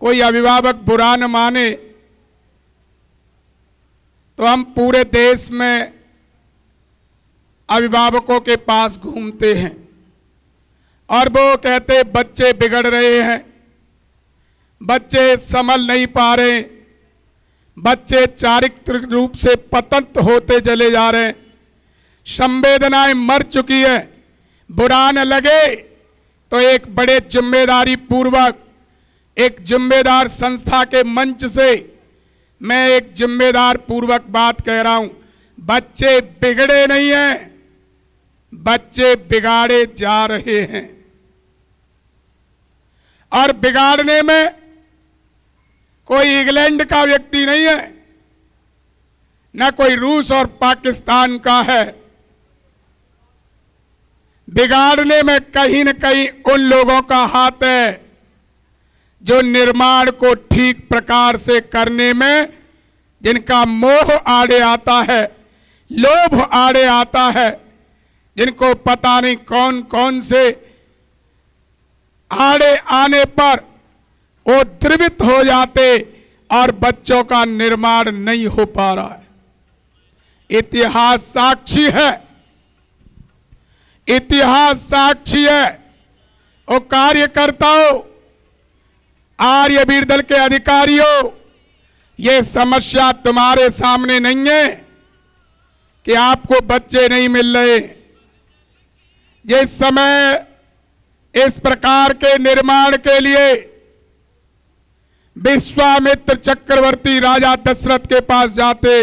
कोई अभिभावक बुरा न माने तो हम पूरे देश में अभिभावकों के पास घूमते हैं और वो कहते बच्चे बिगड़ रहे हैं, बच्चे संभल नहीं पा रहे, बच्चे चारित्रिक रूप से पतन होते चले जा रहे हैं, संवेदनाएं मर चुकी है। बुरा न लगे तो एक बड़े जिम्मेदारी पूर्वक एक जिम्मेदार संस्था के मंच से मैं एक जिम्मेदार पूर्वक बात कह रहा हूं, बच्चे बिगड़े नहीं हैं, बच्चे बिगाड़े जा रहे हैं। और बिगाड़ने में कोई इंग्लैंड का व्यक्ति नहीं है, न कोई रूस और पाकिस्तान का है। बिगाड़ने में कहीं न कहीं उन लोगों का हाथ है जो निर्माण को ठीक प्रकार से करने में जिनका मोह आड़े आता है, लोभ आड़े आता है, जिनको पता नहीं कौन कौन से आड़े आने पर वो द्रवित हो जाते और बच्चों का निर्माण नहीं हो पा रहा है। इतिहास साक्षी है, इतिहास साक्षी है। वो कार्यकर्ताओं, आर्यवीर दल के अधिकारियों, ये समस्या तुम्हारे सामने नहीं है कि आपको बच्चे नहीं मिल रहे। जिस समय इस प्रकार के निर्माण के लिए विश्वामित्र चक्रवर्ती राजा दशरथ के पास जाते,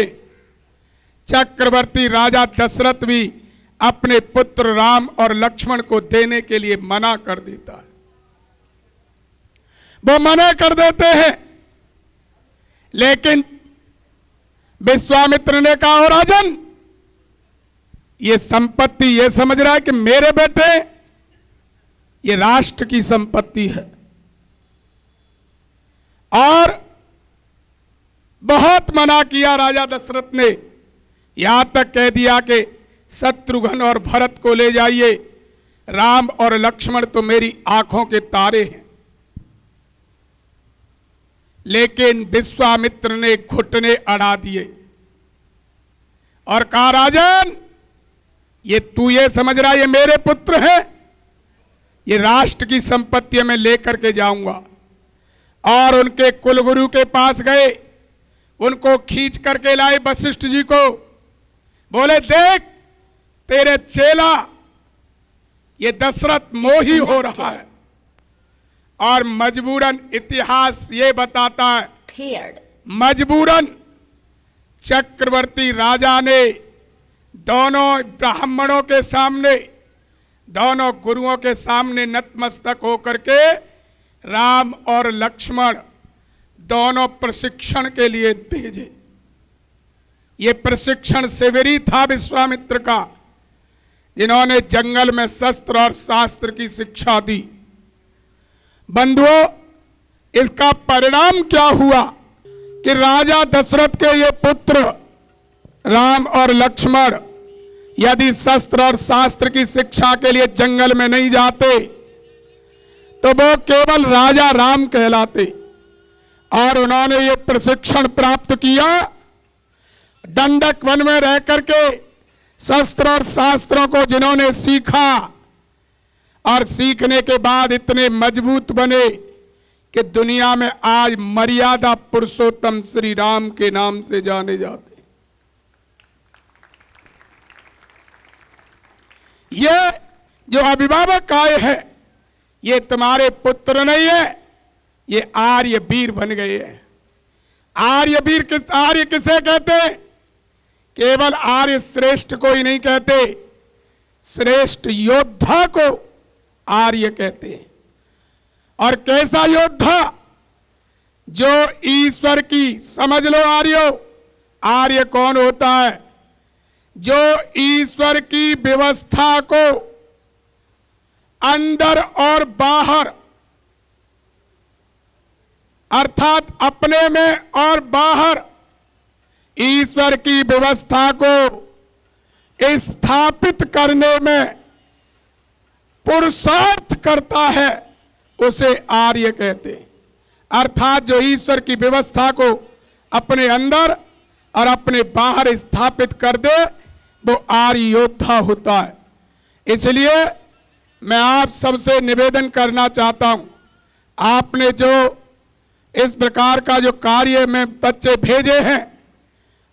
चक्रवर्ती राजा दशरथ भी अपने पुत्र राम और लक्ष्मण को देने के लिए मना कर देता है। वो मना कर देते हैं, लेकिन विश्वामित्र ने कहा, हो राजन, ये संपत्ति ये समझ रहा है कि मेरे बेटे, ये राष्ट्र की संपत्ति है। और बहुत मना किया राजा दशरथ ने, यहां तक कह दिया कि शत्रुघ्न और भरत को ले जाइए, राम और लक्ष्मण तो मेरी आंखों के तारे हैं। लेकिन विश्वामित्र ने घुटने अड़ा दिए और कहा, राजन, ये तू ये समझ रहा ये मेरे पुत्र हैं, ये राष्ट्र की संपत्ति मैं लेकर के जाऊंगा। और उनके कुलगुरु के पास गए, उनको खींच करके लाए वशिष्ठ जी को, बोले, देख तेरे चेला ये दशरथ मोही हो रहा है। और मजबूरन इतिहास ये बताता है, मजबूरन चक्रवर्ती राजा ने दोनों ब्राह्मणों के सामने, दोनों गुरुओं के सामने नतमस्तक होकर के राम और लक्ष्मण दोनों प्रशिक्षण के लिए भेजे। ये प्रशिक्षण शिविर ही था विश्वामित्र का, जिन्होंने जंगल में शस्त्र और शास्त्र की शिक्षा दी। बंधुओं, इसका परिणाम क्या हुआ कि राजा दशरथ के ये पुत्र राम और लक्ष्मण यदि शस्त्र और शास्त्र की शिक्षा के लिए जंगल में नहीं जाते तो वो केवल राजा राम कहलाते। और उन्होंने ये प्रशिक्षण प्राप्त किया, दंडक वन में रह करके शस्त्र और शास्त्रों को जिन्होंने सीखा और सीखने के बाद इतने मजबूत बने कि दुनिया में आज मर्यादा पुरुषोत्तम श्री राम के नाम से जाने जाते। ये जो अभिभावक आए हैं, ये तुम्हारे पुत्र नहीं है, ये आर्य वीर बन गए हैं। आर्य वीर आर्य किसे कहते हैं? केवल आर्य श्रेष्ठ को ही नहीं कहते, श्रेष्ठ योद्धा को आर्य कहते हैं। और कैसा योद्धा? जो ईश्वर की, समझ लो आर्यो, आर्य कौन होता है? जो ईश्वर की व्यवस्था को अंदर और बाहर, अर्थात अपने में और बाहर ईश्वर की व्यवस्था को स्थापित करने में पुरुषार्थ करता है, उसे आर्य कहते हैं। अर्थात जो ईश्वर की व्यवस्था को अपने अंदर और अपने बाहर स्थापित कर दे, वो आर्य योद्धा होता है। इसलिए मैं आप सबसे निवेदन करना चाहता हूं, आपने जो इस प्रकार का जो कार्य में बच्चे भेजे हैं,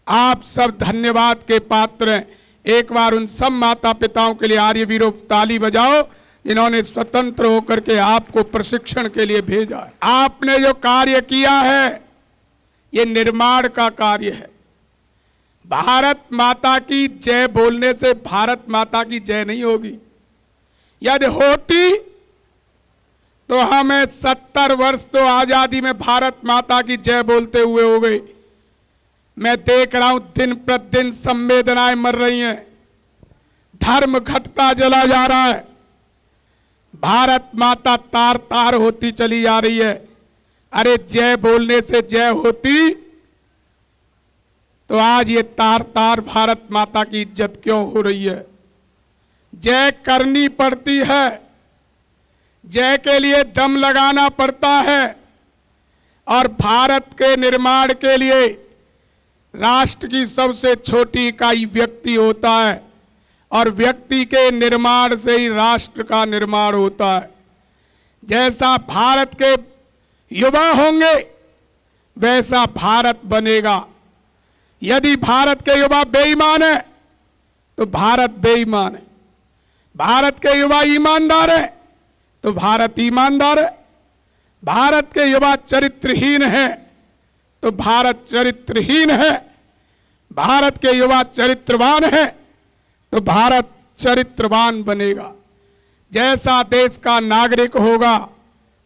आप सब धन्यवाद के पात्र हैं। एक बार उन सब माता पिताओं के लिए आर्य वीरों ताली बजाओ, जिन्होंने स्वतंत्र होकर के आपको प्रशिक्षण के लिए भेजा है। आपने जो कार्य किया है, ये निर्माण का कार्य है। भारत माता की जय बोलने से भारत माता की जय नहीं होगी। यदि होती तो हमें 70 वर्ष तो आजादी में भारत माता की जय बोलते हुए हो गए। मैं देख रहा हूं दिन प्रतिदिन संवेदनाएं मर रही हैं, धर्म घटता चला जा रहा है, भारत माता तार तार होती चली जा रही है। अरे जय बोलने से जय होती तो आज ये तार तार भारत माता की इज्जत क्यों हो रही है? जय करनी पड़ती है, जय के लिए दम लगाना पड़ता है। और भारत के निर्माण के लिए राष्ट्र की सबसे छोटी इकाई व्यक्ति होता है, और व्यक्ति के निर्माण से ही राष्ट्र का निर्माण होता है। जैसा भारत के युवा होंगे वैसा भारत बनेगा। यदि भारत के युवा बेईमान है तो भारत बेईमान है, भारत के युवा ईमानदार है तो भारत ईमानदार है, भारत के युवा चरित्रहीन है तो भारत चरित्रहीन है, भारत के युवा चरित्रवान है तो भारत चरित्रवान बनेगा। जैसा देश का नागरिक होगा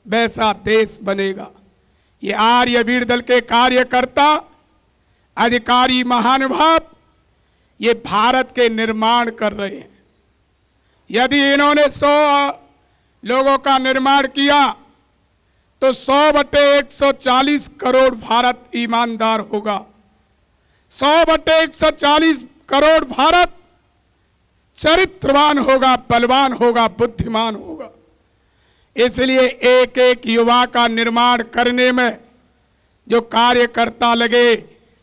वैसा देश बनेगा। ये आर्य वीर दल के कार्यकर्ता, अधिकारी, महानुभाव ये भारत के निर्माण कर रहे हैं। यदि इन्होंने 100 लोगों का निर्माण किया तो 100/140 करोड़ भारत ईमानदार होगा। 100/140 करोड़ भारत चरित्रवान होगा, बलवान होगा, बुद्धिमान होगा। इसलिए एक एक युवा का निर्माण करने में जो कार्यकर्ता लगे,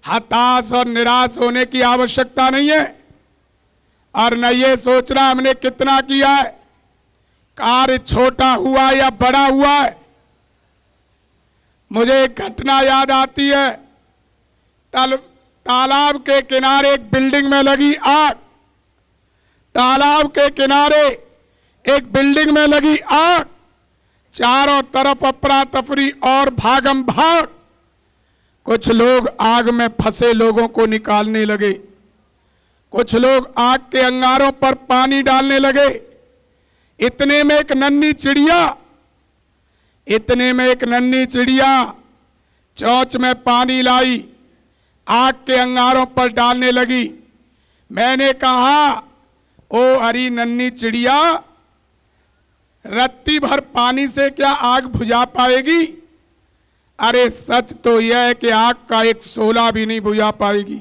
हताश और निराश होने की आवश्यकता नहीं है। और न ये सोचना हमने कितना किया है, कार्य छोटा हुआ या बड़ा हुआ है। मुझे एक घटना याद आती है, तालाब के किनारे एक बिल्डिंग में लगी आग, तालाब के किनारे एक बिल्डिंग में लगी आग, चारों तरफ अफरा तफरी और भागम भाग। कुछ लोग आग में फंसे लोगों को निकालने लगे, कुछ लोग आग के अंगारों पर पानी डालने लगे। इतने में एक नन्ही चिड़िया चोंच में पानी लाई, आग के अंगारों पर डालने लगी। मैंने कहा, ओ हरी नन्ही चिड़िया, रत्ती भर पानी से क्या आग बुझा पाएगी? अरे सच तो यह है कि आग का एक शोला भी नहीं बुझा पाएगी।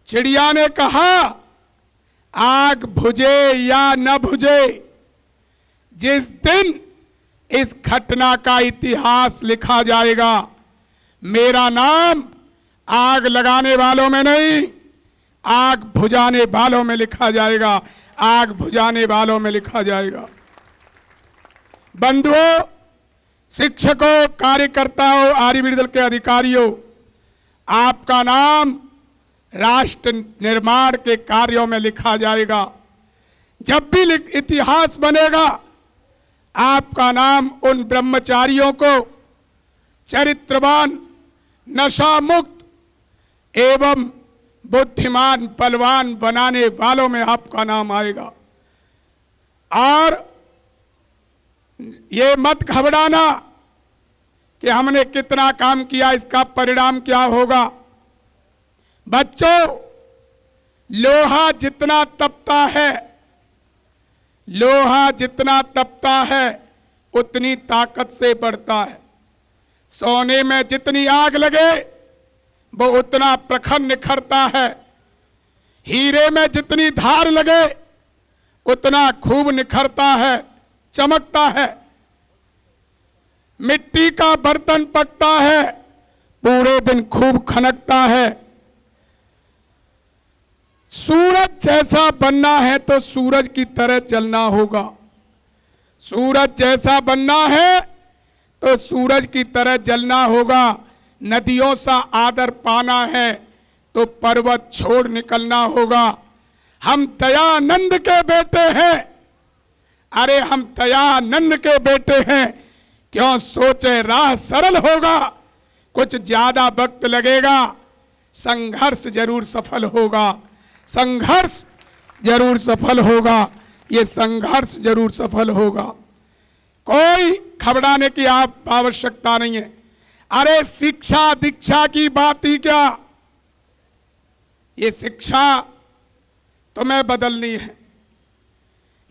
चिड़िया ने कहा, आग बुझे या न बुझे, जिस दिन इस घटना का इतिहास लिखा जाएगा, मेरा नाम आग लगाने वालों में नहीं, आग बुझाने वालों में लिखा जाएगा, आग बुझाने वालों में लिखा जाएगा। बंधुओं, शिक्षकों, कार्यकर्ताओं, आर्य वीर दल के अधिकारियों, आपका नाम राष्ट्र निर्माण के कार्यों में लिखा जाएगा। जब भी इतिहास बनेगा, आपका नाम उन ब्रह्मचारियों को चरित्रवान, नशा मुक्त एवं बुद्धिमान, बलवान बनाने वालों में आपका नाम आएगा। और ये मत घबराना कि हमने कितना काम किया, इसका परिणाम क्या होगा। बच्चों, लोहा जितना तपता है, लोहा जितना तपता है उतनी ताकत से बढ़ता है। सोने में जितनी आग लगे वो उतना प्रखर निखरता है। हीरे में जितनी धार लगे उतना खूब निखरता है, चमकता है। मिट्टी का बर्तन पकता है, पूरे दिन खूब खनकता है। सूरज जैसा बनना है तो सूरज की तरह जलना होगा। सूरज जैसा बनना है तो सूरज की तरह जलना होगा। नदियों सा आदर पाना है तो पर्वत छोड़ निकलना होगा। हम दयानंद के बेटे हैं, अरे हम दयानंद के बेटे हैं, क्यों सोचे राह सरल होगा, कुछ ज्यादा वक्त लगेगा, संघर्ष जरूर सफल होगा, संघर्ष जरूर सफल होगा, ये संघर्ष जरूर सफल होगा। कोई घबराने की आप आवश्यकता नहीं है। अरे शिक्षा दीक्षा की बात ही क्या, ये शिक्षा तुम्हें बदलनी है,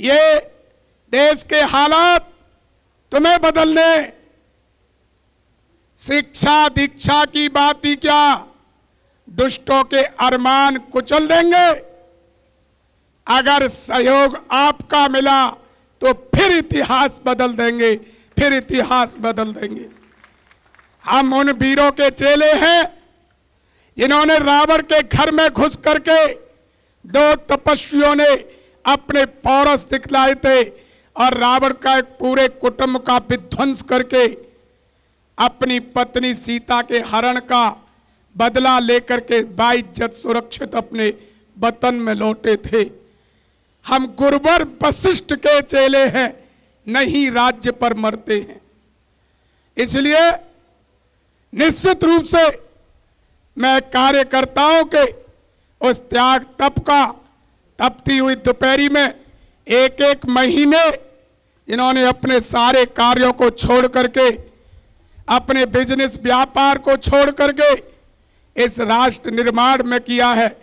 ये देश के हालात तुम्हें बदलने। शिक्षा दीक्षा की बात ही क्या, दुष्टों के अरमान कुचल देंगे। अगर सहयोग आपका मिला तो फिर इतिहास बदल देंगे, फिर इतिहास बदल देंगे। हम उन वीरों के चेले हैं जिन्होंने रावण के घर में घुस करके 2 तपस्वियों ने अपने पौरस दिखलाए थे और रावण का एक पूरे कुटुंब का विध्वंस करके अपनी पत्नी सीता के हरण का बदला लेकर के बाइज्जत सुरक्षित अपने वतन में लौटे थे। हम गुरुवर वशिष्ठ के चेले हैं, नहीं राज्य पर मरते हैं। इसलिए निश्चित रूप से मैं कार्यकर्ताओं के उस त्याग तप का, तपती हुई दोपहरी में एक एक महीने इन्होंने अपने सारे कार्यों को छोड़ करके, अपने बिजनेस व्यापार को छोड़ करके इस राष्ट्र निर्माण में किया है।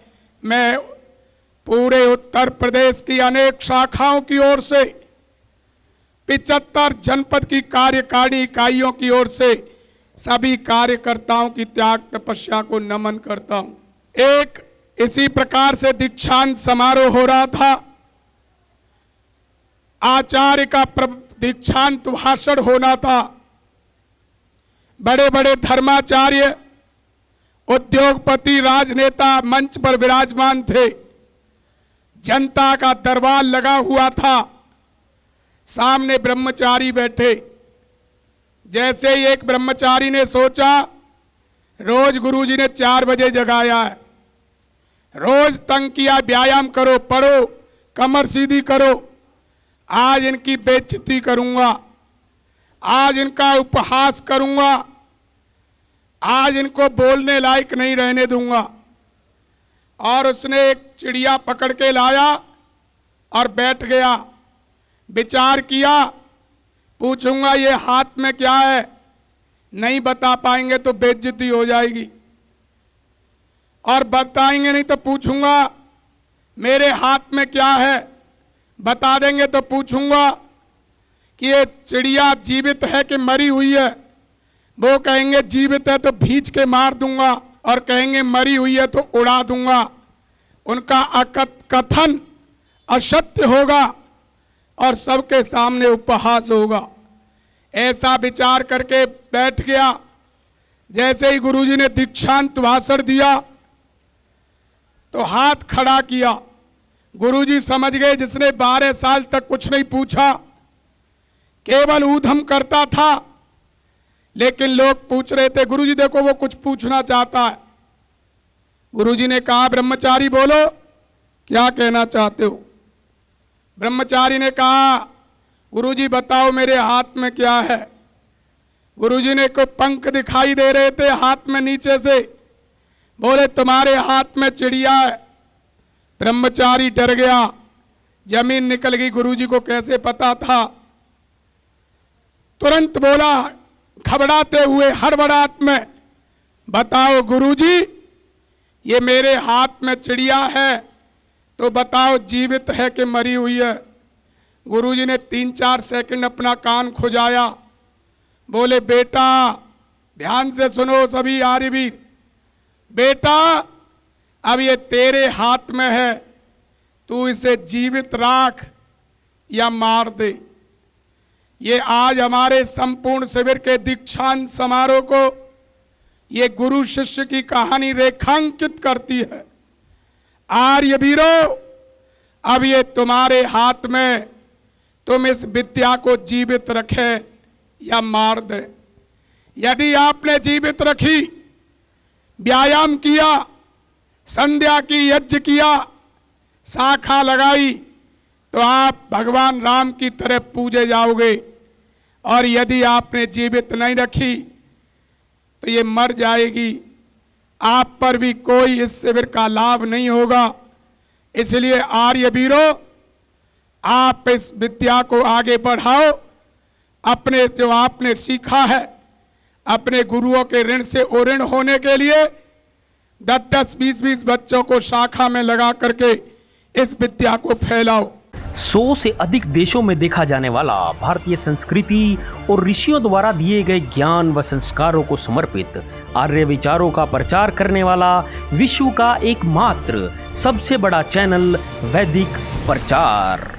मैं पूरे उत्तर प्रदेश की अनेक शाखाओं की ओर से 75 जनपद की कार्यकारिणी इकाइयों की ओर से सभी कार्यकर्ताओं की त्याग तपस्या को नमन करता हूं। एक इसी प्रकार से दीक्षांत समारोह हो रहा था, आचार्य का दीक्षांत भाषण होना था। बड़े बड़े धर्माचार्य, उद्योगपति, राजनेता मंच पर विराजमान थे, जनता का दरबार लगा हुआ था, सामने ब्रह्मचारी बैठे। जैसे ही एक ब्रह्मचारी ने सोचा, रोज गुरुजी ने 4 बजे जगाया है, रोज तंग किया, व्यायाम करो, पढ़ो, कमर सीधी करो, आज इनकी बेइज्जती करूंगा, आज इनका उपहास करूंगा, आज इनको बोलने लायक नहीं रहने दूंगा। और उसने एक चिड़िया पकड़ के लाया और बैठ गया, विचार किया, पूछूंगा ये हाथ में क्या है, नहीं बता पाएंगे तो बेइज्जती हो जाएगी, और बताएंगे नहीं तो पूछूंगा मेरे हाथ में क्या है, बता देंगे तो पूछूंगा कि ये चिड़िया जीवित है कि मरी हुई है। वो कहेंगे जीवित है तो भींच के मार दूंगा, और कहेंगे मरी हुई है तो उड़ा दूंगा। उनका कथन असत्य होगा और सबके सामने उपहास होगा। ऐसा विचार करके बैठ गया। जैसे ही गुरुजी ने दीक्षांत भाषण दिया तो हाथ खड़ा किया। गुरुजी समझ गए जिसने 12 साल तक कुछ नहीं पूछा, केवल ऊधम करता था, लेकिन लोग पूछ रहे थे गुरुजी देखो वो कुछ पूछना चाहता है। गुरुजी ने कहा ब्रह्मचारी बोलो क्या कहना चाहते हो। ब्रह्मचारी ने कहा गुरुजी बताओ मेरे हाथ में क्या है। गुरुजी ने कोई पंख दिखाई दे रहे थे हाथ में नीचे से, बोले तुम्हारे हाथ में चिड़िया है। ब्रह्मचारी डर गया, जमीन निकल गई। गुरुजी को कैसे पता था? तुरंत बोला घबराते हुए हड़बड़ाहट में, बताओ गुरुजी ये मेरे हाथ में चिड़िया है तो बताओ जीवित है कि मरी हुई है। गुरुजी ने 3-4 सेकंड अपना कान खुजाया, बोले बेटा ध्यान से सुनो सभी आर्यवीर, बेटा अब ये तेरे हाथ में है, तू इसे जीवित राख या मार दे। ये आज हमारे संपूर्ण शिविर के दीक्षांत समारोह को ये गुरु शिष्य की कहानी रेखांकित करती है। आर्य वीरों, अब ये तुम्हारे हाथ में, तुम इस विद्या को जीवित रखे या मार दे। यदि आपने जीवित रखी, व्यायाम किया, संध्या की, यज्ञ किया, शाखा लगाई, तो आप भगवान राम की तरह पूजे जाओगे। और यदि आपने जीवित नहीं रखी तो ये मर जाएगी, आप पर भी कोई इस शिविर का लाभ नहीं होगा। इसलिए आर्य वीरों, आप इस विद्या को आगे बढ़ाओ। अपने जो आपने सीखा है, अपने गुरुओं के ऋण से ओऋण होने के लिए 10-10, 20-20 बच्चों को शाखा में लगा करके इस विद्या को फैलाओ। 100 से अधिक देशों में देखा जाने वाला भारतीय संस्कृति और ऋषियों द्वारा दिए गए ज्ञान व संस्कारों को समर्पित आर्य विचारों का प्रचार करने वाला विश्व का एकमात्र सबसे बड़ा चैनल वैदिक प्रचार।